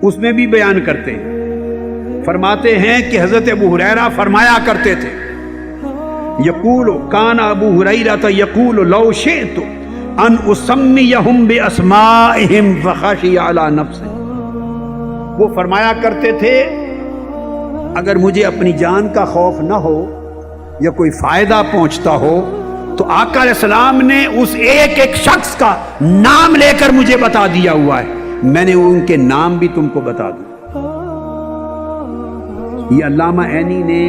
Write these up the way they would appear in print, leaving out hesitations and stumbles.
اس میں بھی بیان کرتے ہیں. فرماتے ہیں کہ حضرت ابو ہریرہ فرمایا کرتے تھے، یقول کان ابو ہریرہ یقول لو شئت ان اسمیہم باسمائہم فخشی علی نفسہ. وہ فرمایا کرتے تھے اگر مجھے اپنی جان کا خوف نہ ہو یا کوئی فائدہ پہنچتا ہو تو آقا علیہ السلام نے اس ایک ایک شخص کا نام لے کر مجھے بتا دیا ہوا ہے، میں نے ان کے نام بھی تم کو بتا دوں. یہ علامہ عینی نے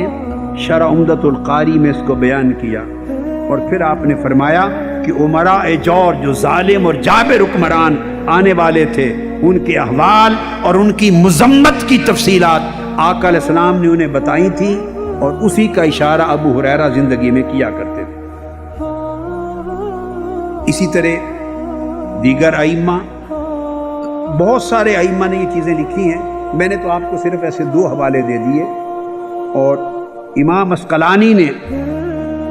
شرح عمدۃ القاری میں اس کو بیان کیا. اور پھر آپ نے فرمایا کہ امراء جور جو ظالم اور جابر حکمران آنے والے تھے، ان کے احوال اور ان کی مذمت کی تفصیلات آقا علیہ السلام نے انہیں بتائی تھی، اور اسی کا اشارہ ابو ہریرہ زندگی میں کیا کرتے تھے. اسی طرح دیگر ائمہ، بہت سے ائمہ نے یہ چیزیں لکھی ہیں. میں نے تو آپ کو صرف ایسے 2 حوالے دے دیے، اور امام عسقلانی نے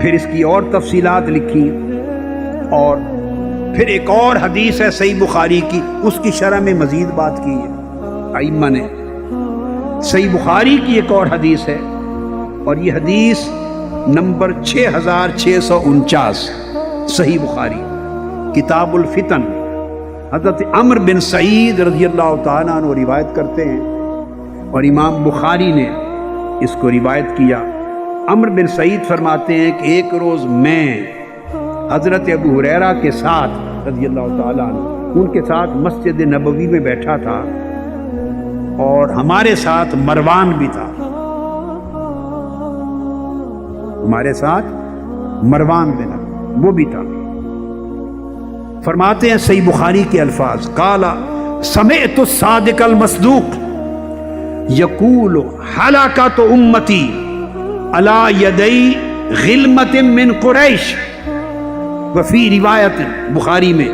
پھر اس کی اور تفصیلات لکھی. اور پھر ایک اور حدیث ہے صحیح بخاری کی، اس کی شرح میں مزید بات کی ہے ائمہ نے. صحیح بخاری کی ایک اور حدیث ہے، اور یہ حدیث نمبر 6649 صحیح بخاری کتاب الفتن. حضرت عمرو بن سعید رضی اللہ تعالیٰ عنہ روایت کرتے ہیں، اور امام بخاری نے اس کو روایت کیا. عمرو بن سعید فرماتے ہیں کہ ایک روز میں حضرت ابو ہریرہ کے ساتھ رضی اللہ تعالیٰ عنہ ان کے ساتھ مسجد نبوی میں بیٹھا تھا، اور ہمارے ساتھ مروان بھی تھا. ہمارے ساتھ مروان بن وہ بھی تھا. فرماتے ہیں صحیح بخاری کے الفاظ، قال سمعت الصادق المصدوق یقول ہلاکت امتی علی یدی غلمت من قریش. وفی روایت بخاری میں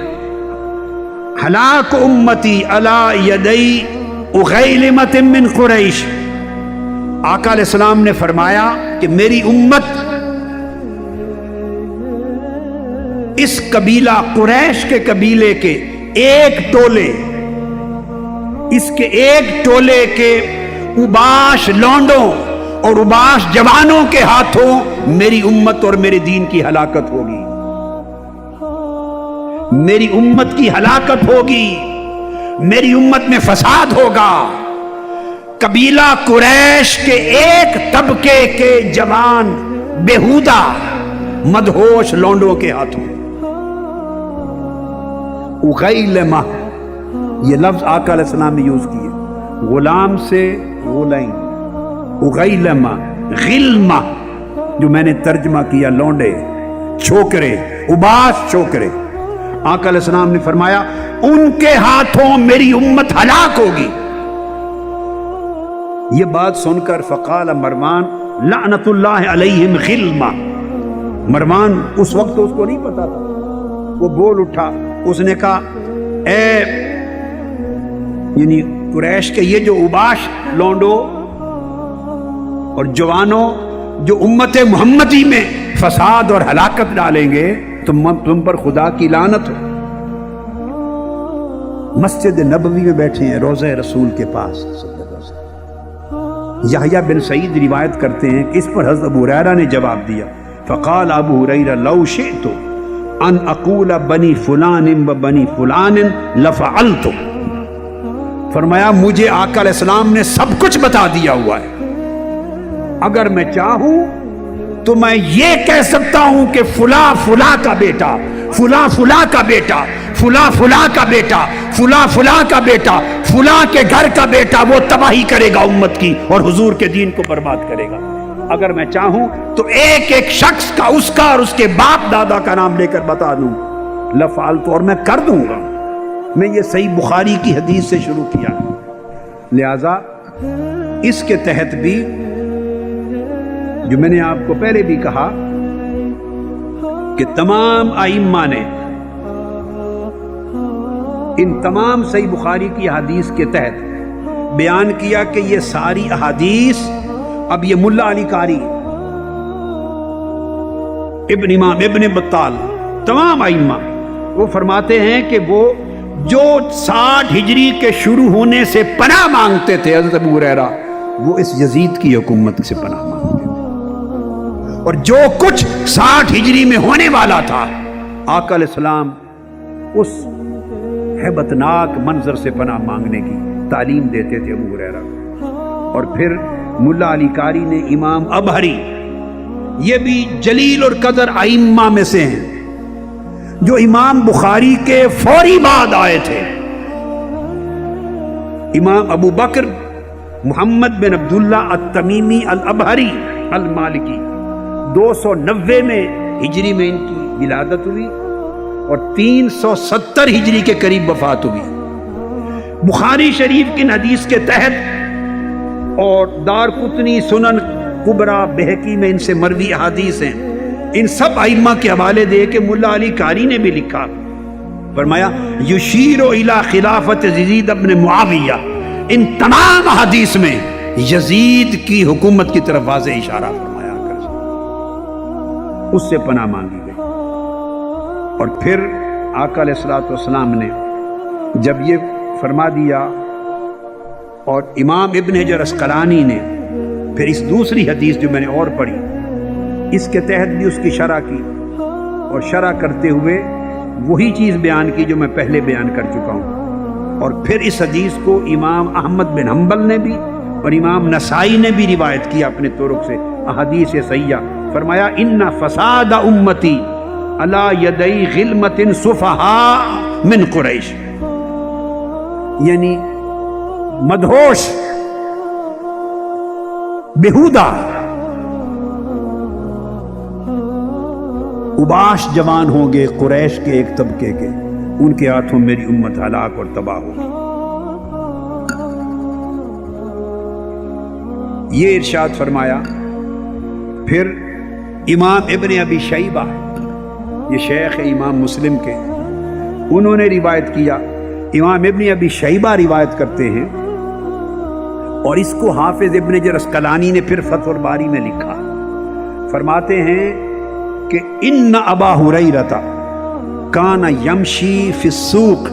ہلاک امتی علی یدی اغیلمت من قریش. آقا علیہ السلام نے فرمایا کہ میری امت اس قبیلہ قریش کے قبیلے کے ایک ٹولے، اس کے ایک ٹولے کے اوباش لونڈوں اور اوباش جوانوں کے ہاتھوں میری امت اور میرے دین کی ہلاکت ہوگی. میری امت کی ہلاکت ہوگی، میری امت میں فساد ہوگا. قبیلہ قریش کے ایک طبقے کے جوان بیہودہ مدہوش لونڈوں کے ہاتھوں. اغیلمہ یہ لفظ آقا علیہ السلام نے یوز کیے، غلام سے غلیم. اغیلمہ غلمہ جو میں نے ترجمہ کیا لونڈے، چھوکرے، اباس چھوکرے. آقا علیہ السلام نے فرمایا ان کے ہاتھوں میری امت ہلاک ہوگی. یہ بات سن کر فقال مروان لعنت اللہ علیہم غلمہ. مروان اس وقت تو اس کو نہیں پتا تھا، وہ بول اٹھا، اس نے کہا اے یعنی قریش کے یہ جو اوباش لونڈو اور جوانوں جو امت محمدی میں فساد اور ہلاکت ڈالیں گے، تم پر خدا کی لعنت ہو. مسجد نبوی میں بیٹھے ہیں روضہ رسول کے پاس. یحییٰ بن سعید روایت کرتے ہیں کہ اس پر حضرت ابو ہریرہ نے جواب دیا، فقال ابو ہریرہ لو شئت ان اقول بنی فلان و بنی فلان لفعلت. فرمایا مجھے آقا علیہ السلام نے سب کچھ بتا دیا ہوا ہے، اگر میں چاہوں تو میں یہ کہہ سکتا ہوں کہ فلاں فلاں کا بیٹا، فلاں فلاں کا بیٹا، فلاں فلاں کا بیٹا، فلاں فلاں کا بیٹا، فلاں کے گھر کا بیٹا وہ تباہی کرے گا امت کی اور حضور کے دین کو برباد کرے گا. اگر میں چاہوں تو ایک ایک شخص کا، اس کا اور اس کے باپ دادا کا نام لے کر بتا دوں، لفعلت، اور میں کر دوں گا. میں یہ صحیح بخاری کی حدیث سے شروع کیا. لہذا اس کے تحت بھی جو میں نے آپ کو پہلے بھی کہا کہ تمام ائمہ نے ان تمام صحیح بخاری کی احادیث کے تحت بیان کیا کہ یہ ساری احادیث، اب یہ ملا علی قاری، ابن امام ابن بطال، تمام ائمہ وہ فرماتے ہیں کہ وہ جو 60 ہجری کے شروع ہونے سے پناہ مانگتے تھے حضرت ابو ہریرہ، وہ اس یزید کی حکومت سے پناہ مانگتے تھے، اور جو کچھ 60 ہجری میں ہونے والا تھا آقا علیہ السلام اس ہیبتناک منظر سے پناہ مانگنے کی تعلیم دیتے تھے ابو ہریرہ۔ اور پھر ملا علی قاری نے امام ابہری، یہ بھی جلیل اور قدر ائمہ میں سے ہیں، جو امام بخاری کے فوری بعد آئے تھے، امام ابو بکر محمد بن عبداللہ التمیمی الابہری المالکی، 290 میں ہجری میں ان کی ولادت ہوئی اور 370 ہجری کے قریب وفات ہوئی۔ بخاری شریف کی حدیث کے تحت اور دارقطنی، سنن کبریٰ، بہقی میں ان سے مروی احادیث ہیں، ان سب ائمہ کے حوالے دے کے ملا علی قاری نے بھی لکھا، فرمایا یشیر الی خلافت یزید ابن معاویہ، ان تمام احادیث میں یزید کی حکومت کی طرف واضح اشارہ فرمایا کر، اس سے پناہ مانگی گئی۔ اور پھر آقا علیہ الصلوۃ والسلام نے جب یہ فرما دیا، اور امام ابن حجر عسقلانی نے پھر اس دوسری حدیث جو میں نے اور پڑھی، اس کے تحت بھی اس کی شرح کی، اور شرح کرتے ہوئے وہی چیز بیان کی جو میں پہلے بیان کر چکا ہوں۔ اور پھر اس حدیث کو امام احمد بن حنبل نے بھی اور امام نسائی نے بھی روایت کیا اپنے طرق سے احادیث صحیحہ، فرمایا ان فساد امتی علی یدی غلمۃ سفہاء من قریش، یعنی مدہوش، بیہودہ، اباش جوان ہوں گے قریش کے ایک طبقے کے، ان کے ہاتھوں میری امت ہلاک اور تباہ ہوگی۔ یہ ارشاد فرمایا۔ پھر امام ابن ابی شیبہ، یہ شیخ امام مسلم کے، انہوں نے روایت کیا، امام ابن ابی شیبہ روایت کرتے ہیں، اور اس کو حافظ ابن حجر عسقلانی نے پھر فتح الباری میں لکھا، فرماتے ہیں کہ ان ابا ہریرہ کان یمشی فی السوق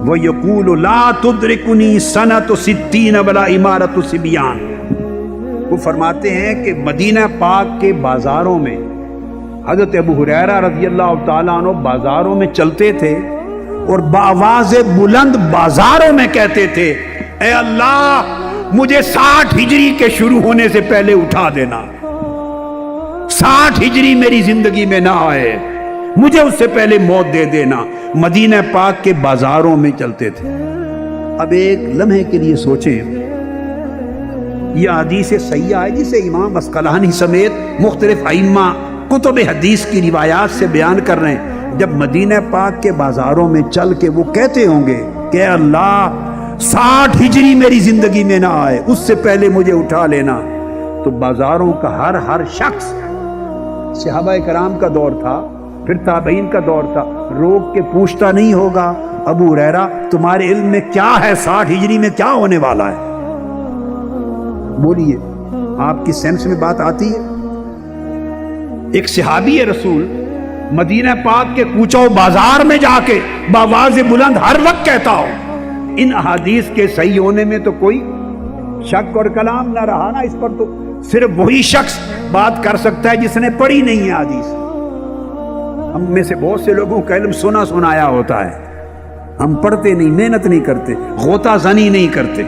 ویقول لا تدرکنی سنۃ 60 ولا امارۃ صبیان۔ وہ فرماتے ہیں کہ مدینہ پاک کے بازاروں میں حضرت ابو ہریرہ رضی اللہ تعالیٰ عنہ بازاروں میں چلتے تھے اور بآواز بلند بازاروں میں کہتے تھے، اے اللہ مجھے 60 ہجری کے شروع ہونے سے پہلے اٹھا دینا، 60 ہجری میری زندگی میں نہ آئے، مجھے اس سے پہلے موت دے دینا۔ مدینہ پاک کے بازاروں میں چلتے تھے۔ اب ایک لمحے کے لیے سوچیں، یہ حدیث صحیحہ ہے جسے امام عسقلانی سمیت مختلف ائمہ کتب حدیث کی روایات سے بیان کر رہے ہیں، جب مدینہ پاک کے بازاروں میں چل کے وہ کہتے ہوں گے کہ اللہ 60 ہجری میری زندگی میں نہ آئے، اس سے پہلے مجھے اٹھا لینا، تو بازاروں کا ہر شخص، صحابہ کرام کا دور تھا، پھر تابعین کا دور تھا، روک کے پوچھتا نہیں ہوگا ابو ہریرہ تمہارے علم میں کیا ہے، 60 ہجری میں کیا ہونے والا ہے؟ بولیے، آپ کی سینس میں بات آتی ہے؟ ایک صحابی رسول مدینہ پاک کے کوچہ و بازار میں جا کے بآواز بلند ہر وقت کہتا ہو، ان احادیث کے صحیح ہونے میں تو کوئی شک اور کلام نہ رہا نا، اس پر تو صرف وہی شخص بات کر سکتا ہے جس نے پڑھی نہیں ہے حدیث۔ ہم میں سے بہت سے لوگوں کا علم سنا سنایا ہوتا ہے، ہم پڑھتے نہیں، محنت نہیں کرتے، غوطہ زنی نہیں کرتے۔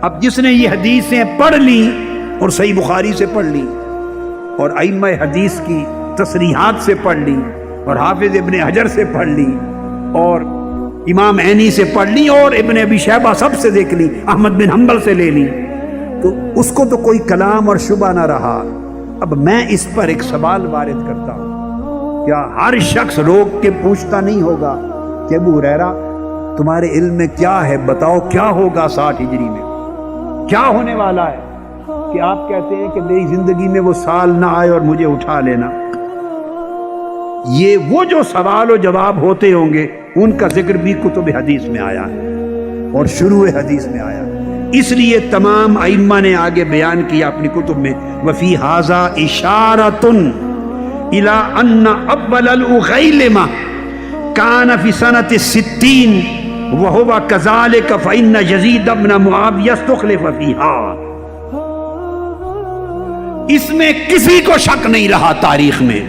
اب جس نے یہ حدیثیں پڑھ لی اور صحیح بخاری سے پڑھ لی اور ائمہ حدیث کی تصریحات سے پڑھ لی اور حافظ ابن حجر سے پڑھ لی اور امام عینی سے پڑھ لی اور ابن ابی شیبہ سب سے دیکھ لی، احمد بن حنبل سے لے لی، تو اس کو تو کوئی کلام اور شبہ نہ رہا۔ اب میں اس پر ایک سوال وارد کرتا ہوں، کیا ہر شخص روک کے پوچھتا نہیں ہوگا کہ ابو ہریرہ تمہارے علم میں کیا ہے، بتاؤ کیا ہوگا 60 ہجری میں، کیا ہونے والا ہے کہ آپ کہتے ہیں کہ میری زندگی میں وہ سال نہ آئے اور مجھے اٹھا لینا؟ یہ وہ جو سوال و جواب ہوتے ہوں گے ان کا ذکر بھی کتب حدیث میں آیا ہے اور شروع حدیث میں آیا ہے، اس لیے تمام ائمہ نے آگے بیان کیا اپنی کتب میں، وفی ھذا اشارۃ الی ان اول الاغیلمہ کان فی سنۃ 60 وہو کذالک فإن یزید بن معاویہ استخلف فیہا. اس میں کسی کو شک نہیں رہا تاریخ میں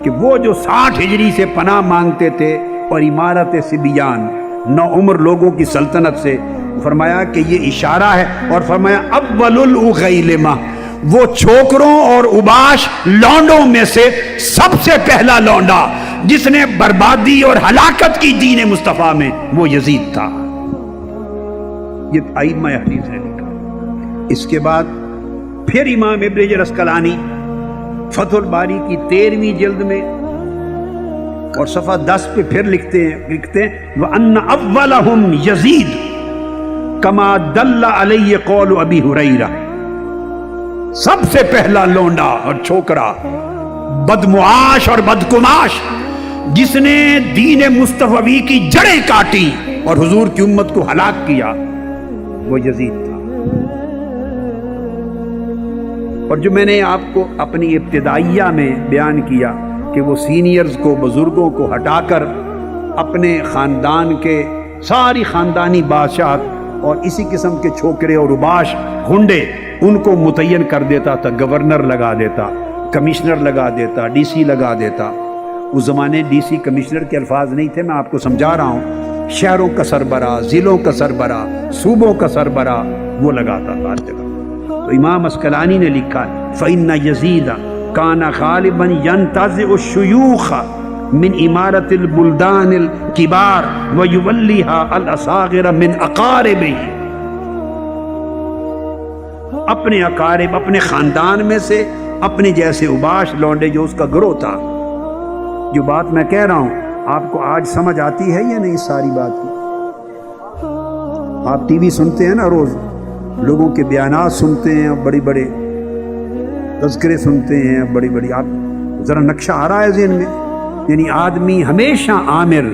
کہ وہ جو 60 ہجری سے پناہ مانگتے تھے اور عمارت سبیان نوعمر لوگوں کی سلطنت سے، فرمایا کہ یہ اشارہ ہے، اور فرمایا اول الاغیلمہ، وہ چھوکروں اور اباش لونڈوں میں سے سب سے پہلا لونڈا جس نے بربادی اور ہلاکت کی دین مصطفیٰ میں، وہ یزید تھا. یہ ائمہ حدیث نے لکھا. اس کے بعد پھر امام ابن حجر اسقلانی فتح الباری کی 13ویں جلد میں اور صفحہ 10 پہ پھر لکھتے ہیں وَأَنَّ أَوَّلَهُمْ يَزِيدُ كَمَا دَلَّ عَلَيْهِ قَوْلُ أَبِي هُرَيْرَةَ. سب سے پہلا لونڈا اور چھوکرا بدمعاش اور بدکماش جس نے دین مصطفی کی جڑیں کاٹی اور حضور کی امت کو ہلاک کیا، وہ یزید تھا. اور جو میں نے آپ کو اپنی ابتدائیہ میں بیان کیا کہ وہ سینئرز کو، بزرگوں کو ہٹا کر اپنے خاندان کے ساری خاندانی بادشاہت اور اسی قسم کے چھوکرے اور اباش غنڈے ان کو متعین کر دیتا تھا، گورنر لگا دیتا، کمشنر لگا دیتا، ڈی سی لگا دیتا. اس زمانے ڈی سی کمشنر کے الفاظ نہیں تھے، میں آپ کو سمجھا رہا ہوں. شہروں کا سربراہ، ضلعوں کا سربراہ، صوبوں کا سربراہ وہ لگاتا تھا ہر جگہ. تو امام اسقلانی نے لکھا فَإِنَّ يَزِيدَ كَانَ غَالِبًا يَنْتَزِعُ الشُّيُوخَ من عمارت البلدان الكبار وَيُوَلِّهَا الْأَصَاغِرَ مِنْ أَقَارِبِهِ. اپنے اقارب، اپنے خاندان میں سے اپنے جیسے اباش لونڈے جو اس کا گروہ تھا. جو بات میں کہہ رہا ہوں آپ کو آج سمجھ آتی ہے یا نہیں؟ ساری بات کی آپ ٹی وی سنتے ہیں نا، روز لوگوں کے بیانات سنتے ہیں، بڑی بڑے تذکرے سنتے ہیں، بڑی بڑی. آپ ذرا نقشہ آ رہا ہے ذہن میں؟ یعنی آدمی ہمیشہ عامر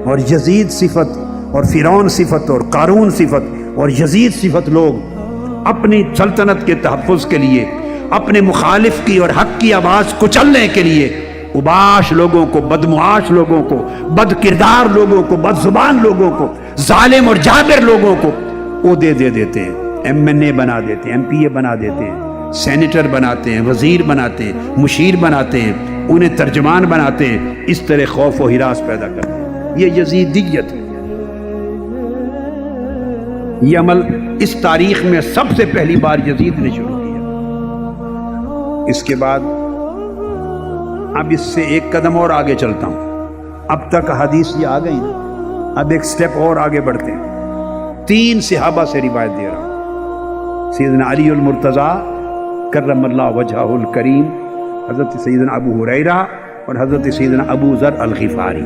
اور یزید صفت اور فرعون صفت اور قارون صفت اور یزید صفت لوگ اپنی سلطنت کے تحفظ کے لیے، اپنے مخالف کی اور حق کی آواز کچلنے کے لیے اباش لوگوں کو، بدمعاش لوگوں کو، بد کردار لوگوں کو، بد زبان لوگوں کو، ظالم اور جابر لوگوں کو عہدے دے دیتے ہیں. ایم این اے بنا دیتے ہیں، ایم پی اے بنا دیتے ہیں، سینیٹر بناتے ہیں، وزیر بناتے ہیں، مشیر بناتے ہیں، انہیں ترجمان بناتے ہیں. اس طرح خوف و ہراس پیدا کرتے ہیں. یہ یزیدیت ہے. یہ عمل اس تاریخ میں سب سے پہلی بار یزید نے شروع کیا. اس کے بعد اب اس سے ایک قدم اور آگے چلتا ہوں. اب تک حدیث یہ آ گئی نا، اب ایک سٹیپ اور آگے بڑھتے ہیں. 3 صحابہ سے روایت دے رہا ہوں. سیدنا علی المرتضیٰ کرم اللہ وجہہ الکریم، حضرت سیدنا ابو ہریرہ اور حضرت سیدنا ابو ذر الغفاری.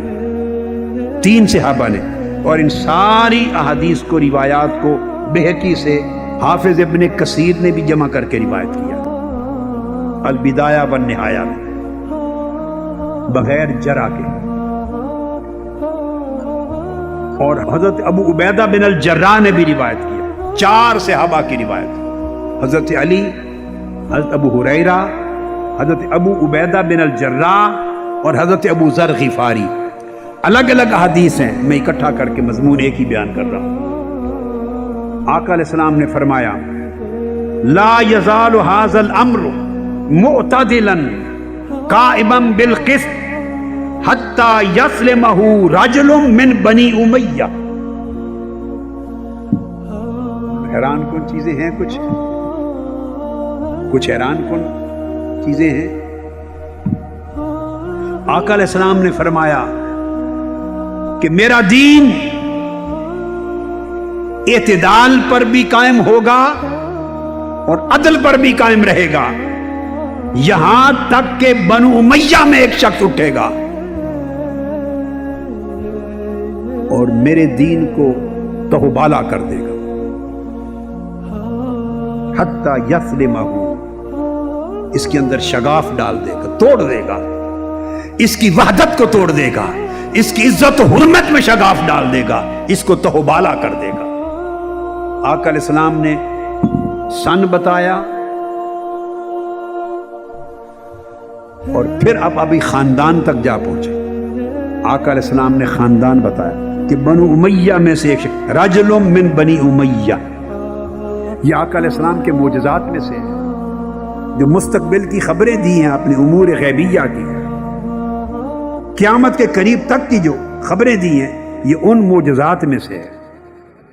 3 صحابہ نے، اور ان ساری احادیث کو، روایات کو بہقی سے حافظ ابن کثیر نے بھی جمع کر کے روایت کیا البدایہ والنہایہ میں، بغیر جرح کے. اور حضرت ابو عبیدہ بن الجراح نے بھی روایت کیا. 4 صحابہ کی روایت، حضرت علی، حضرت ابو ہریرہ، حضرت ابو عبیدہ بن الجراح اور حضرت ابو ذر غفاری. الگ الگ احادیث ہیں، میں اکٹھا کر کے مضمون ایک ہی بیان کر رہا ہوں. آقا علیہ السلام نے فرمایا لا یزال ھذا الامر معتدلا قائما بالقسط حتی یسلمہ رجل من بنی امیہ. حیران کن چیزیں ہیں، کچھ حیران کن چیزیں ہیں. آقا علیہ السلام نے فرمایا کہ میرا دین اعتدال پر بھی قائم ہوگا اور عدل پر بھی قائم رہے گا، یہاں تک کہ بنو امیہ میں ایک شخص اٹھے گا اور میرے دین کو تہوبالا کر دے گا. حتی یسلمہ، اس کے اندر شگاف ڈال دے گا، توڑ دے گا، اس کی وحدت کو توڑ دے گا، اس کی عزت و حرمت میں شگاف ڈال دے گا، اس کو تہوبالا کر دے گا. آقا علیہ السلام نے سن بتایا اور پھر اب ابھی خاندان تک جا پہنچے. آقا علیہ السلام نے خاندان بتایا کہ بنو امیہ میں سے ایک شخص، رجل من بنی امیہ، یہ آقا علیہ السلام کے معجزات میں سے ہے، جو مستقبل کی خبریں دی ہیں اپنی امور غیبیہ کی، قیامت کے قریب تک کی جو خبریں دی ہیں، یہ ان معجزات میں سے ہے۔